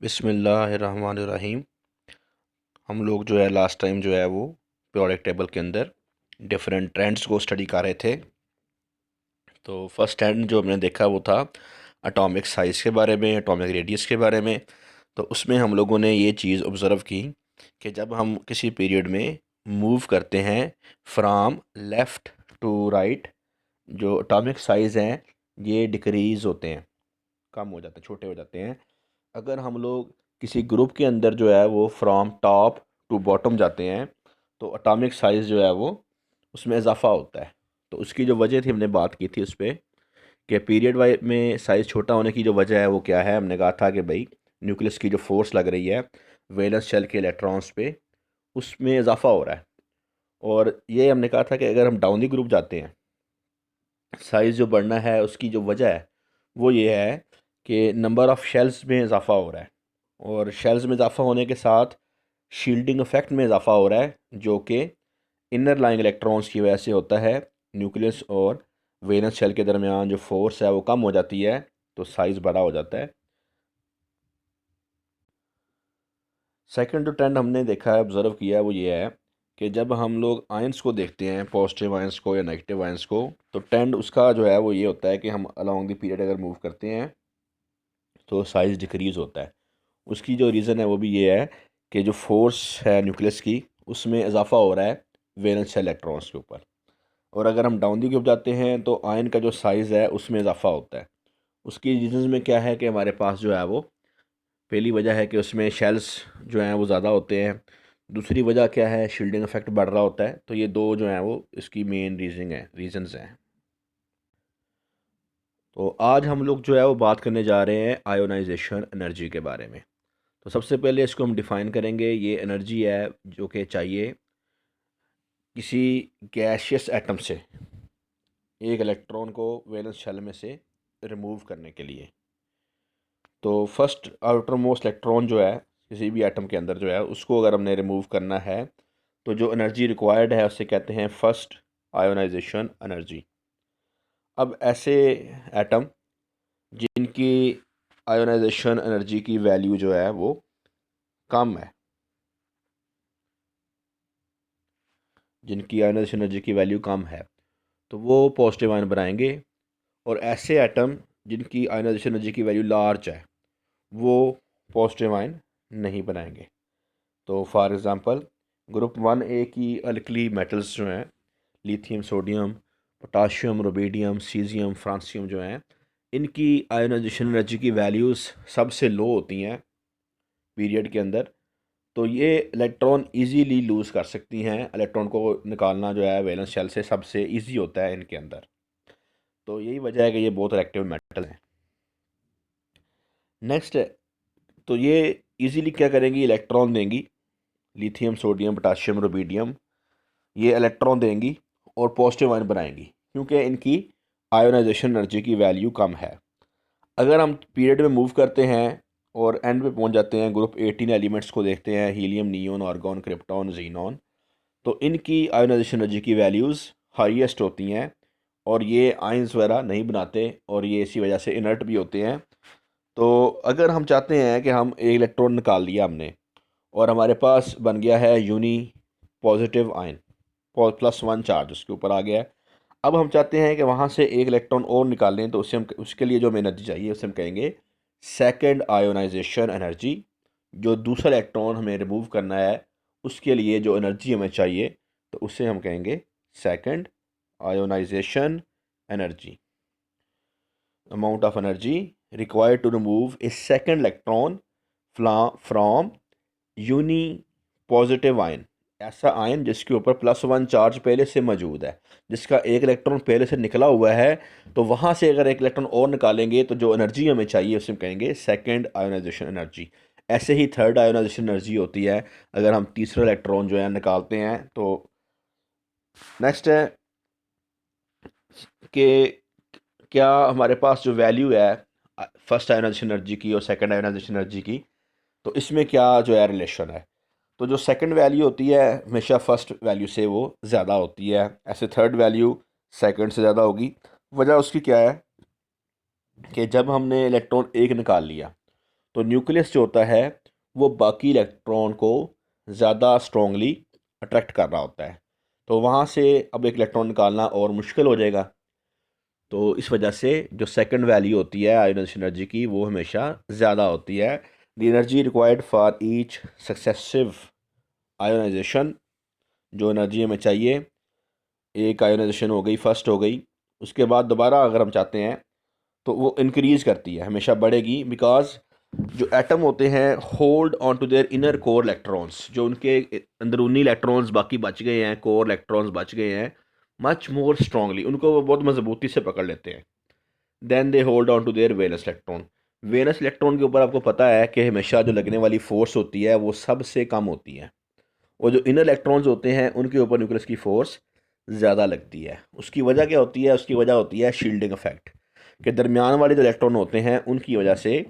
बिस्मिल्लाहिर्रहमानिर्रहीम। हम लोग जो है लास्ट टाइम जो है वो पीरियोडिक टेबल के अंदर डिफरेंट ट्रेंड्स को स्टडी कर रहे थे। तो फर्स्ट ट्रेंड जो हमने देखा वो था एटॉमिक साइज़ के बारे में, एटॉमिक रेडियस के बारे में। तो उसमें हम लोगों ने ये चीज़ ऑब्ज़र्व की कि जब हम किसी पीरियड में मूव करते हैं फ्राम लेफ़्ट टू राइट, जो एटॉमिक साइज़ हैं ये डिक्रीज़ होते हैं, कम हो जाते हैं, छोटे हो जाते हैं। अगर हम लोग किसी ग्रुप के अंदर जो है वो फ्रॉम टॉप टू बॉटम जाते हैं तो एटॉमिक साइज़ जो है वो उसमें इजाफा होता है। तो उसकी जो वजह थी हमने बात की थी उस पर कि पीरियड वाइज में साइज़ छोटा होने की जो वजह है वो क्या है। हमने कहा था कि भाई न्यूक्लियस की जो फोर्स लग रही है वैलेंस शेल के इलेक्ट्रॉन्स पे, उसमें इजाफा हो रहा है। और ये हमने कहा था कि अगर हम डाउन दी ग्रुप जाते हैं साइज़ जो बढ़ना है उसकी जो वजह है वो ये है कि नंबर ऑफ़ शेल्स में इजाफा हो रहा है। और शेल्स में इजाफा होने के साथ शील्डिंग इफेक्ट में इजाफा हो रहा है जो कि इनर लाइंग इलेक्ट्रॉन्स की वजह से होता है। न्यूक्लियस और वेलेंस शेल के दरमियान जो फोर्स है वो कम हो जाती है, तो साइज़ बड़ा हो जाता है। सेकंड जो ट्रेंड हमने देखा है, ऑब्जर्व किया है, वो ये है कि जब हम लोग आयंस को देखते हैं, पॉजिटिव आयंस को या नेगेटिव आयंस को, तो ट्रेंड उसका जो है वो ये होता है कि हम अलॉन्ग द पीरियड अगर मूव करते हैं तो साइज़ डिक्रीज़ होता है। उसकी जो रीज़न है वो भी ये है कि जो फोर्स है न्यूक्लियस की उसमें इजाफा हो रहा है वैलेंस शेल इलेक्ट्रॉन्स के ऊपर। और अगर हम डाउन दी ग्रुप जाते हैं तो आयन का जो साइज़ है उसमें इजाफा होता है। उसकी रीजंस में क्या है कि हमारे पास जो है वो पहली वजह है कि उसमें शेल्स जो हैं वो ज़्यादा होते हैं। दूसरी वजह क्या है, शील्डिंग इफेक्ट बढ़ रहा होता है। तो ये दो जो हैं वो इसकी मेन रीजंस हैं। तो आज हम लोग जो है वो बात करने जा रहे हैं आयोनाइजेशन एनर्जी के बारे में। तो सबसे पहले इसको हम डिफ़ाइन करेंगे। ये एनर्जी है जो कि चाहिए किसी गैशियस एटम से एक इलेक्ट्रॉन को वैलेंस शेल में से रिमूव करने के लिए। तो फर्स्ट आउटर मोस्ट इलेक्ट्रॉन जो है किसी भी एटम के अंदर जो है उसको अगर हमने रिमूव करना है तो जो एनर्जी रिक्वायर्ड है उसे कहते हैं फर्स्ट आयोनाइजेशन एनर्जी। अब ऐसे एटम जिनकी आयोनाइजेशन एनर्जी की वैल्यू जो है वो कम है, जिनकी आयोनाइजेशन एनर्जी की वैल्यू कम है, तो वो पॉजिटिव आयन बनाएंगे। और ऐसे एटम जिनकी आयोनाइजेशन एनर्जी की वैल्यू लार्ज है वो पॉजिटिव आयन नहीं बनाएंगे। तो फॉर एग्ज़ाम्पल ग्रुप 1A की अल्कली मेटल्स जो हैं lithium, sodium, potassium, rubidium, caesium, francium जो हैं, इनकी आयोनाइजेशन एनर्जी की वैल्यूज़ सबसे लो होती हैं पीरियड के अंदर। तो ये इलेक्ट्रॉन इजीली लूज़ कर सकती हैं। इलेक्ट्रॉन को निकालना जो है वैलेंस शेल से सबसे इजी होता है इनके अंदर। तो यही वजह है कि ये बहुत रिएक्टिव मेटल हैं। नेक्स्ट, तो ये इजीली क्या करेंगी, इलेक्ट्रॉन देंगी। लिथियम, सोडियम, पोटाशियम, रुबीडियम ये इलेक्ट्रॉन देंगी और पॉजिटिव आयन बनाएंगी क्योंकि इनकी आयोनाइजेशन एनर्जी की वैल्यू कम है। अगर हम पीरियड में मूव करते हैं और एंड पे पहुंच जाते हैं, ग्रुप 18 एलिमेंट्स को देखते हैं, helium, neon, argon, krypton, xenon, तो इनकी आयोनाइजेशन एनर्जी की वैल्यूज़ हाईएस्ट होती हैं और ये आयंस वगैरह नहीं बनाते और ये इसी वजह से इनर्ट भी होते हैं। तो अगर हम चाहते हैं कि हम एक इलेक्ट्रॉन निकाल लिया हमने और हमारे पास बन गया है यूनी पॉजिटिव आयन, +1 चार्ज उसके ऊपर आ गया है। अब हम चाहते हैं कि वहाँ से एक इलेक्ट्रॉन और निकालें, तो उसके लिए जो हमें एनर्जी चाहिए उसे हम कहेंगे सेकंड आयोनाइजेशन एनर्जी। जो दूसरा इलेक्ट्रॉन हमें रिमूव करना है उसके लिए जो एनर्जी हमें चाहिए तो उसे हम कहेंगे second ionization energy. Amount of energy required to remove a second electron from unipositive ion, ऐसा आयन जिसके ऊपर +1 चार्ज पहले से मौजूद है, जिसका एक इलेक्ट्रॉन पहले से निकला हुआ है। तो वहाँ से अगर एक इलेक्ट्रॉन और निकालेंगे तो जो एनर्जी हमें चाहिए उसे हम कहेंगे सेकंड आयोनाइजेशन एनर्जी। ऐसे ही थर्ड आयोनाइजेशन एनर्जी होती है अगर हम तीसरा इलेक्ट्रॉन जो है निकालते हैं। तो नेक्स्ट है कि क्या हमारे पास जो वैल्यू है फर्स्ट आयोनाइजेशन एनर्जी की और सेकंड आयोनाइजेशन एनर्जी की, तो इसमें क्या जो है रिलेशन है। तो जो सेकंड वैल्यू होती है हमेशा फर्स्ट वैल्यू से वो ज़्यादा होती है, ऐसे थर्ड वैल्यू सेकंड से ज़्यादा होगी। वजह उसकी क्या है कि जब हमने इलेक्ट्रॉन एक निकाल लिया तो न्यूक्लियस जो होता है वो बाकी इलेक्ट्रॉन को ज़्यादा स्ट्रॉन्गली अट्रैक्ट कर रहा होता है, तो वहाँ से अब एक इलेक्ट्रॉन निकालना और मुश्किल हो जाएगा। तो इस वजह से जो सेकंड वैल्यू होती है आयोनाइजेशन एनर्जी की वो हमेशा ज़्यादा होती है। The energy required for each successive ionization, जो एनर्जी हमें चाहिए, एक आयोनाइजेशन हो गई, फर्स्ट हो गई, उसके बाद दोबारा अगर हम चाहते हैं तो वो इंक्रीज़ करती है, हमेशा बढ़ेगी, बिकॉज जो एटम होते हैं hold on to their inner core electrons, जो उनके अंदरूनी इलेक्ट्रॉन्स बाकी बच गए हैं, कोर इलेक्ट्रॉन्स बच गए हैं, मच मोर स्ट्रांगली, उनको वो बहुत मजबूती से पकड़ लेते हैं। Then they hold on to their valence electron. Valence electron के ऊपर आपको पता है कि हमेशा जो लगने वाली फोर्स होती है वो सबसे कम होती है, और जो इनर इलेक्ट्रॉन्स होते हैं उनके ऊपर न्यूक्लियस की फोर्स ज़्यादा लगती है। उसकी वजह क्या होती है? उसकी वजह होती है शील्डिंग इफेक्ट, के दरमियान वाले जो इलेक्ट्रॉन होते हैं उनकी वजह से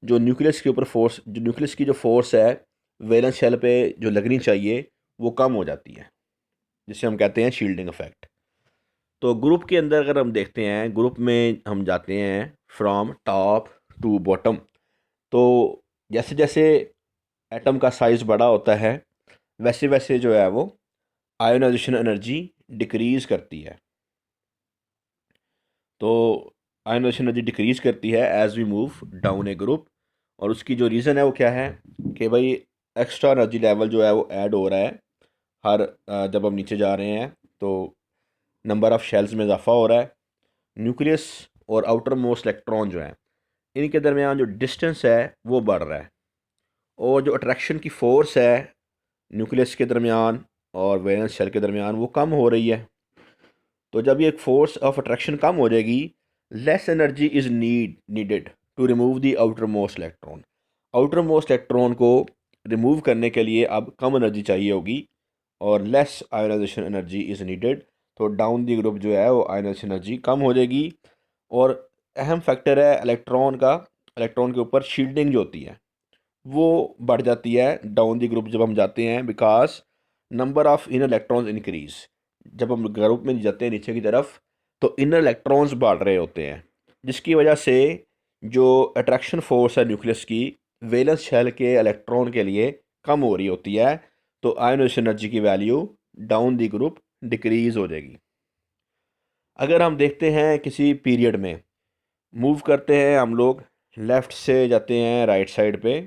जो न्यूक्लियस के ऊपर फोर्स, जो न्यूक्लियस की जो फोर्स है वैलेंस शेल पे जो लगनी चाहिए वो कम हो जाती है, जिसे हम कहते हैं शील्डिंग इफेक्ट। तो ग्रुप के अंदर अगर हम देखते हैं, ग्रुप में हम जाते हैं फ्रॉम टॉप टू बॉटम, तो जैसे जैसे एटम का साइज़ बड़ा होता है वैसे वैसे जो है वो आयोनाइजेशन एनर्जी डिक्रीज़ करती है। तो आयोनाइजेशन एनर्जी डिक्रीज़ करती है as we move down a group, और उसकी जो रीज़न है वो क्या है कि भाई एक्स्ट्रा एनर्जी लेवल जो है वो ऐड हो रहा है हर जब हम नीचे जा रहे हैं, तो नंबर ऑफ़ शेल्स में इजाफा हो रहा है। न्यूक्लियस और आउटर मोस्ट इलेक्ट्रॉन जो हैं इनके दरमियान जो डिस्टेंस है वो बढ़ रहा है, और जो अट्रैक्शन की फ़ोर्स है न्यूक्लियस के दरमियान और वैलेंस शेल के दरमियान वो कम हो रही है। तो जब ये फोर्स ऑफ अट्रैक्शन कम हो जाएगी, less energy is needed to remove the outermost electron. Outermost electron को रिमूव करने के लिए अब कम एनर्जी चाहिए होगी, और less ionization energy is needed, तो डाउन दी ग्रुप जो है वो आयोनाइजेशन एनर्जी कम हो जाएगी। और अहम फैक्टर है इलेक्ट्रॉन का, इलेक्ट्रॉन के ऊपर शील्डिंग जो होती है वो बढ़ जाती है डाउन दी ग्रुप जब हम जाते हैं, because number of inner electrons increase. जब हम ग्रुप में जाते हैं नीचे की तरफ तो इनर इलेक्ट्रॉन्स बढ़ रहे होते हैं, जिसकी वजह से जो अट्रैक्शन फोर्स है न्यूक्लियस की वैलेंस शेल के इलेक्ट्रॉन के लिए कम हो रही होती है, तो आयोनाइजेशन एनर्जी की value down the group decrease हो जाएगी। अगर हम देखते हैं किसी पीरियड में मूव करते हैं हम लोग, लेफ़्ट से जाते हैं राइट साइड पे,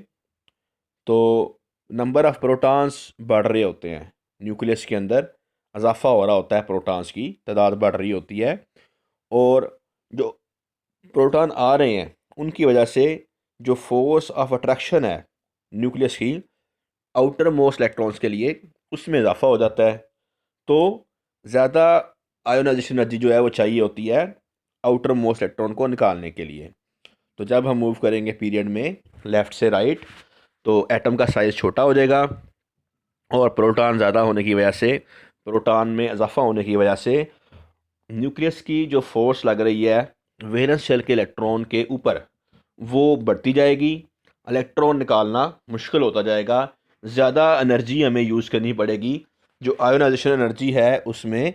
तो नंबर ऑफ़ प्रोटॉन्स बढ़ रहे होते हैं, न्यूक्लियस के अंदर इजाफा हो रहा होता है, प्रोटॉन्स की तादाद बढ़ रही होती है, और जो प्रोटॉन आ रहे हैं उनकी वजह से जो फोर्स ऑफ अट्रैक्शन है न्यूक्लियस की आउटर मोस्ट इलेक्ट्रॉन्स के लिए उसमें इजाफा हो जाता है। तो ज़्यादा आयोनाइजेशन एनर्जी जो है वो चाहिए होती है आउटर मोस्ट इलेक्ट्रॉन को निकालने के लिए। तो जब हम मूव करेंगे पीरियड में लेफ़्ट से राइट, तो एटम का साइज़ छोटा हो जाएगा, और प्रोटॉन ज़्यादा होने की वजह से, प्रोटॉन में इजाफा होने की वजह से न्यूक्लियस की जो फोर्स लग रही है वैलेंस शेल के इलेक्ट्रॉन के ऊपर वो बढ़ती जाएगी, इलेक्ट्रॉन निकालना मुश्किल होता जाएगा, ज़्यादा एनर्जी हमें यूज़ करनी पड़ेगी, जो आयोनाइजेशन एनर्जी है उसमें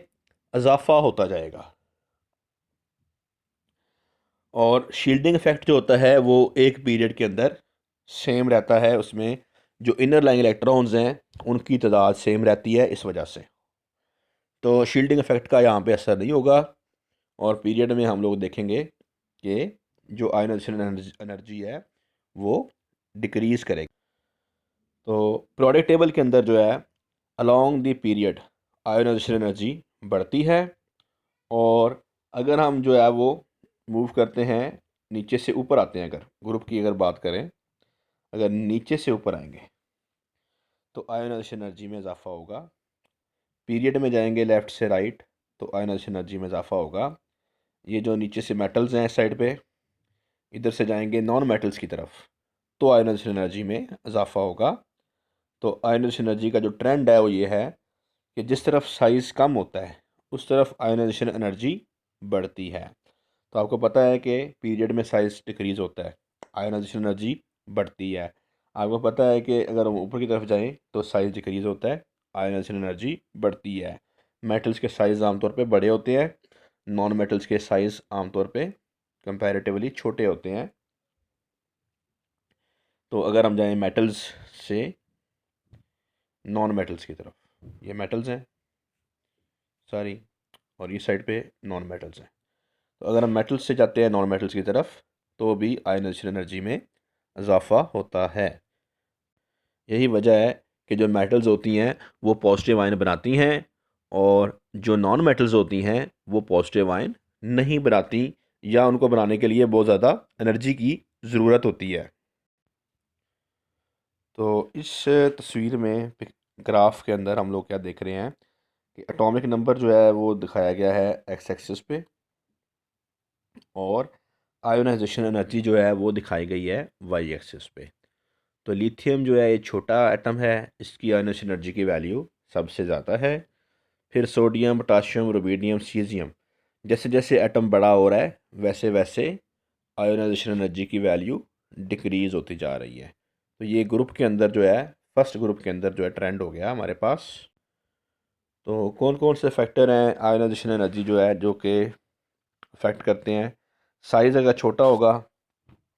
इजाफा होता जाएगा। और शील्डिंग इफेक्ट जो होता है वो एक पीरियड के अंदर सेम रहता है, उसमें जो इनर लाइन इलेक्ट्रॉन्स हैं उनकी तादाद सेम रहती है इस वजह से। तो शील्डिंग इफेक्ट का यहाँ पे असर नहीं होगा, और पीरियड में हम लोग देखेंगे कि जो आयोनाइजेशन एनर्जी है वो डिक्रीज़ करेगी। तो प्रोडक्ट टेबल के अंदर जो है along the period ionization energy बढ़ती है, और अगर हम जो है वो मूव करते हैं नीचे से ऊपर आते हैं, अगर ग्रुप की अगर बात करें, अगर नीचे से ऊपर आएंगे तो आयोनाइजेशन एनर्जी में इजाफा होगा। पीरियड में जाएंगे लेफ़्ट से राइट तो आयोनाइजेशन एनर्जी में इजाफा होगा। ये जो नीचे से मेटल्स हैं इस साइड पे, इधर से जाएंगे नॉन मेटल्स की तरफ, तो आयोनाइजेशन एनर्जी में इजाफा होगा। तो आयोनाइजेशन एनर्जी का जो ट्रेंड है वो ये है कि जिस तरफ साइज़ कम होता है उस तरफ आयोनाइजेशन एनर्जी बढ़ती है। तो आपको पता है कि पीरियड में साइज़ डिक्रीज़ होता है, आयोनाइजेशन एनर्जी बढ़ती है। आपको पता है कि अगर हम ऊपर की तरफ जाएं तो साइज़ डिक्रीज़ होता है, आयोनाइजेशन एनर्जी बढ़ती है। मेटल्स के साइज़ आमतौर पे बड़े होते हैं, नॉन मेटल्स के साइज़ आमतौर पे कंपैरेटिवली छोटे होते हैं। तो अगर हम जाएं मेटल्स से नॉन मेटल्स की तरफ, ये मेटल्स हैं सारी, और ये साइड पे नॉन मेटल्स हैं। तो अगर हम मेटल्स से जाते हैं नॉन मेटल्स की तरफ, तो भी आयनाइजेशन एनर्जी में इजाफा होता है। यही वजह है कि जो मेटल्स होती हैं वो पॉजिटिव आयन बनाती हैं, और जो नॉन मेटल्स होती हैं वो पॉजिटिव आयन नहीं बनाती, या उनको बनाने के लिए बहुत ज़्यादा एनर्जी की ज़रूरत होती है। तो इस तस्वीर में ग्राफ के अंदर हम लोग क्या देख रहे हैं कि एटॉमिक नंबर जो है वो दिखाया गया है एक्स एक्सिस पे, और आयोनाइजेशन एनर्जी जो है वो दिखाई गई है वाई एक्सिस पे। तो लिथियम जो है ये छोटा एटम है, इसकी आयोनाइजेशन एनर्जी की वैल्यू सबसे ज़्यादा है। फिर सोडियम, पोटाशियम, रुबीडियम, सीजियम, जैसे जैसे एटम बड़ा हो रहा है वैसे वैसे आयोनाइजेशन एनर्जी की वैल्यू डिक्रीज़ होती जा रही है। तो ये ग्रुप के अंदर जो है, फर्स्ट ग्रुप के अंदर जो है ट्रेंड हो गया हमारे पास। तो कौन कौन से फैक्टर हैं आयोनाइजेशन एनर्जी जो है जो कि अफेक्ट करते हैं? साइज़ अगर छोटा होगा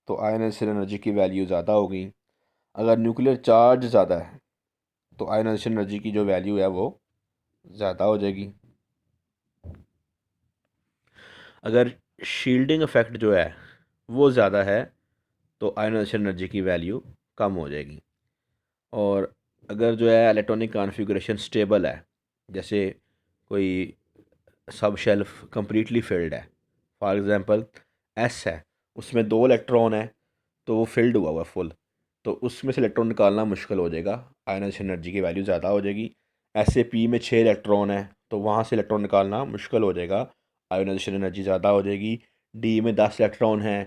तो आयोनाइजेशन एनर्जी की वैल्यू ज़्यादा होगी। अगर न्यूक्लियर चार्ज ज़्यादा है तो आयोनाइजेशन एनर्जी की जो वैल्यू है वो ज़्यादा हो जाएगी। अगर शील्डिंग इफेक्ट जो है वो ज़्यादा है तो आयोनाइजेशन एनर्जी की वैल्यू कम हो जाएगी। और अगर जो है इलेक्ट्रॉनिक कॉन्फ़िगरेशन स्टेबल है, जैसे कोई सब शेल्फ कंप्लीटली फिल्ड है, फॉर एग्ज़ाम्पल एस है, उसमें 2 इलेक्ट्रॉन है, तो वो फिल्ड हुआ हुआ फुल, तो उसमें से इलेक्ट्रॉन निकालना मुश्किल हो जाएगा, आयनाइजेशन एनर्जी की वैल्यू ज़्यादा हो जाएगी। ऐसे पी में 6 इलेक्ट्रॉन है, तो वहाँ से इलेक्ट्रॉन निकालना मुश्किल हो जाएगा, आयनाइजेशन एनर्जी ज़्यादा हो जाएगी। डी में 10 इलेक्ट्रॉन है,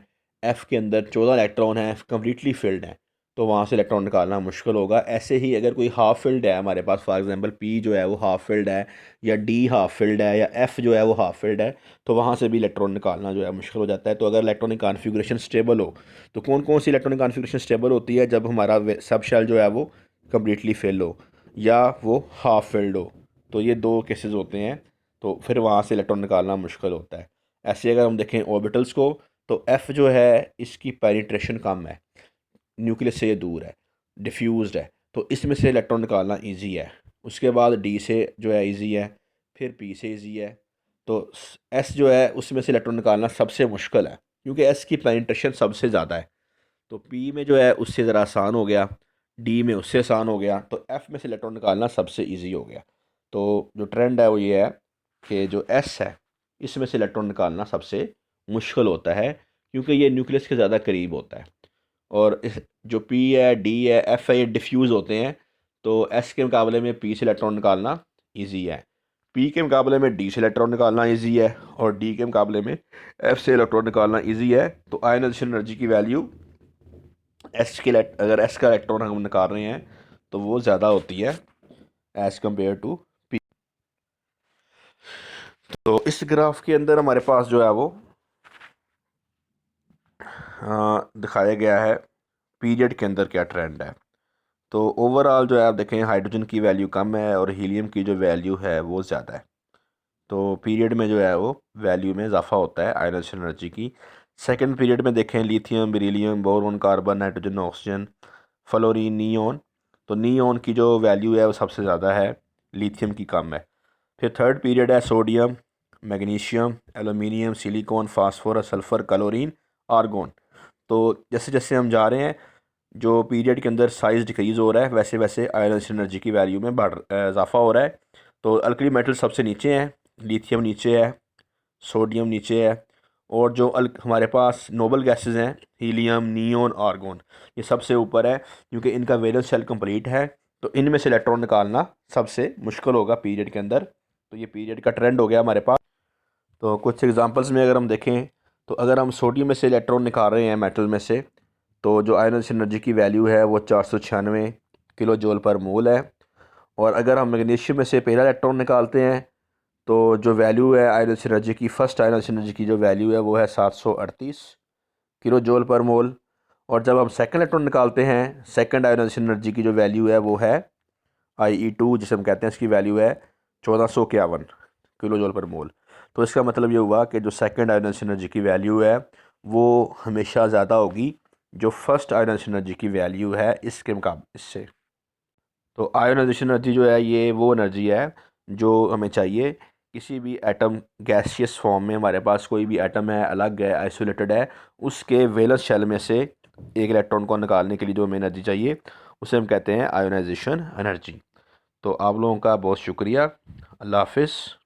एफ़ के अंदर 14 इलेक्ट्रॉन है, कम्प्लीटली फिल्ड है, तो वहाँ से इलेक्ट्रॉन निकालना मुश्किल होगा। ऐसे ही अगर कोई हाफ फिल्ड है हमारे पास, फॉर एग्जांपल पी जो है वो हाफ फिल्ड है, या डी हाफ फिल्ड है, या एफ़ जो है वो हाफ फिल्ड है, तो वहाँ से भी इलेक्ट्रॉन निकालना जो है मुश्किल हो जाता है। तो अगर इलेक्ट्रॉनिक कॉन्फ़िगरेशन स्टेबल हो, तो कौन कौन सी इलेक्ट्रॉनिक कॉन्फ़िगरेशन स्टेबल होती है? जब हमारा सब शेल जो है वो कम्प्लीटली फिल हो, या वो हाफ फिल्ड हो, तो ये 2 केसेस होते हैं, तो फिर वहाँ से इलेक्ट्रॉन निकालना मुश्किल होता है। ऐसे अगर हम देखें ऑर्बिटल्स को, तो एफ़ जो है इसकी पेनिट्रेशन कम है, न्यूक्लियस से ये दूर है, डिफ्यूज्ड है, तो इसमें से इलेक्ट्रॉन निकालना ईजी है। उसके बाद डी से जो है ईजी है, फिर पी से ईजी है, तो एस जो है उसमें से इलेक्ट्रॉन निकालना सबसे मुश्किल है, क्योंकि एस की पेनिट्रेशन सबसे ज़्यादा है। तो पी में जो है उससे ज़रा आसान हो गया, डी में उससे आसान हो गया, तो एफ़ में से इलेक्ट्रॉन निकालना सबसे ईजी हो गया। तो जो ट्रेंड है वो ये है कि जो एस है इसमें से इलेक्ट्रॉन निकालना सबसे मुश्किल होता है, क्योंकि ये न्यूक्लियस के ज़्यादा करीब होता है। और इस जो पी है, डी है, एफ है, ये डिफ्यूज़ होते हैं, तो एस के मुकाबले में पी से इलेक्ट्रॉन निकालना ईजी है, पी के मुकाबले में डी से इलेक्ट्रॉन निकालना ईजी है, और डी के मुकाबले में एफ से इलेक्ट्रॉन निकालना ईजी है। तो आयनाइजेशन एनर्जी की वैल्यू अगर एस का इलेक्ट्रॉन हम निकाल रहे हैं तो वो ज़्यादा होती है एज़ कम्पेयर टू पी। तो इस ग्राफ के अंदर हमारे पास जो है वो दिखाया गया है पीरियड के अंदर क्या ट्रेंड है। तो ओवरऑल जो है आप देखें, हाइड्रोजन की वैल्यू कम है और हीलियम की जो वैल्यू है वो ज़्यादा है। तो पीरियड में जो है वो वैल्यू में इजाफा होता है आयनाइजेशन एनर्जी की। सेकंड पीरियड में देखें, lithium, beryllium, boron, carbon, nitrogen, oxygen, fluorine, neon, तो नियोन की जो वैल्यू है वो सबसे ज़्यादा है, लिथियम की कम है। फिर थर्ड पीरियड है sodium, magnesium, aluminium, silicon, phosphorus, sulphur, chlorine, argon. तो जैसे जैसे हम जा रहे हैं, जो पीरियड के अंदर साइज़ डिक्रीज़ हो रहा है, वैसे वैसे आयनाइजेशन एनर्जी की वैल्यू में इजाफा हो रहा है। तो अल्कली मेटल सबसे नीचे हैं, लिथियम नीचे है, सोडियम नीचे है, और जो हमारे पास नोबल गैसेस हैं, हीलियम, नियोन, आर्गोन, ये सबसे ऊपर है, क्योंकि इनका वैलेंस शेल कंप्लीट है, तो इनमें से इलेक्ट्रॉन निकालना सबसे मुश्किल होगा पीरियड के अंदर। तो ये पीरियड का ट्रेंड हो गया हमारे पास। तो कुछ एग्जांपल्स में अगर हम देखें, तो अगर हम सोडियम में से इलेक्ट्रॉन निकाल रहे हैं मेटल में से, तो जो आयनाइजेशन एनर्जी की वैल्यू है वो 496 किलो जूल पर मोल है। और अगर हम मैग्नीशियम में से पहला इलेक्ट्रॉन निकालते हैं, तो जो वैल्यू है आयनाइजेशन एनर्जी की, फर्स्ट आयनाइजेशन एनर्जी की जो वैल्यू है वो है 738 किलो जूल पर मोल। और जब हम सेकंड इलेक्ट्रॉन निकालते हैं, सेकंड आयनाइजेशन एनर्जी की जो वैल्यू है वो है IE2, जिसे हम कहते हैं, इसकी वैल्यू है 1451 किलो जूल पर मोल। तो इसका मतलब ये हुआ कि जो सेकंड आयनाइजेशन एनर्जी की वैल्यू है वो हमेशा ज़्यादा होगी जो फर्स्ट आयोनाइजेशन एनर्जी की वैल्यू है इसके मुकाबले इससे। तो आयोनाइजेशन एनर्जी जो है ये वो एनर्जी है जो हमें चाहिए किसी भी एटम गैसियस फॉर्म में, हमारे पास कोई भी एटम है, अलग है, आइसोलेटेड है, उसके वैलेंस शेल में से एक इलेक्ट्रॉन को निकालने के लिए जो हमें एनर्जी चाहिए उसे हम कहते हैं आयोनाइजेशन एनर्जी। तो आप लोगों का बहुत शुक्रिया। अल्लाह हाफिज़।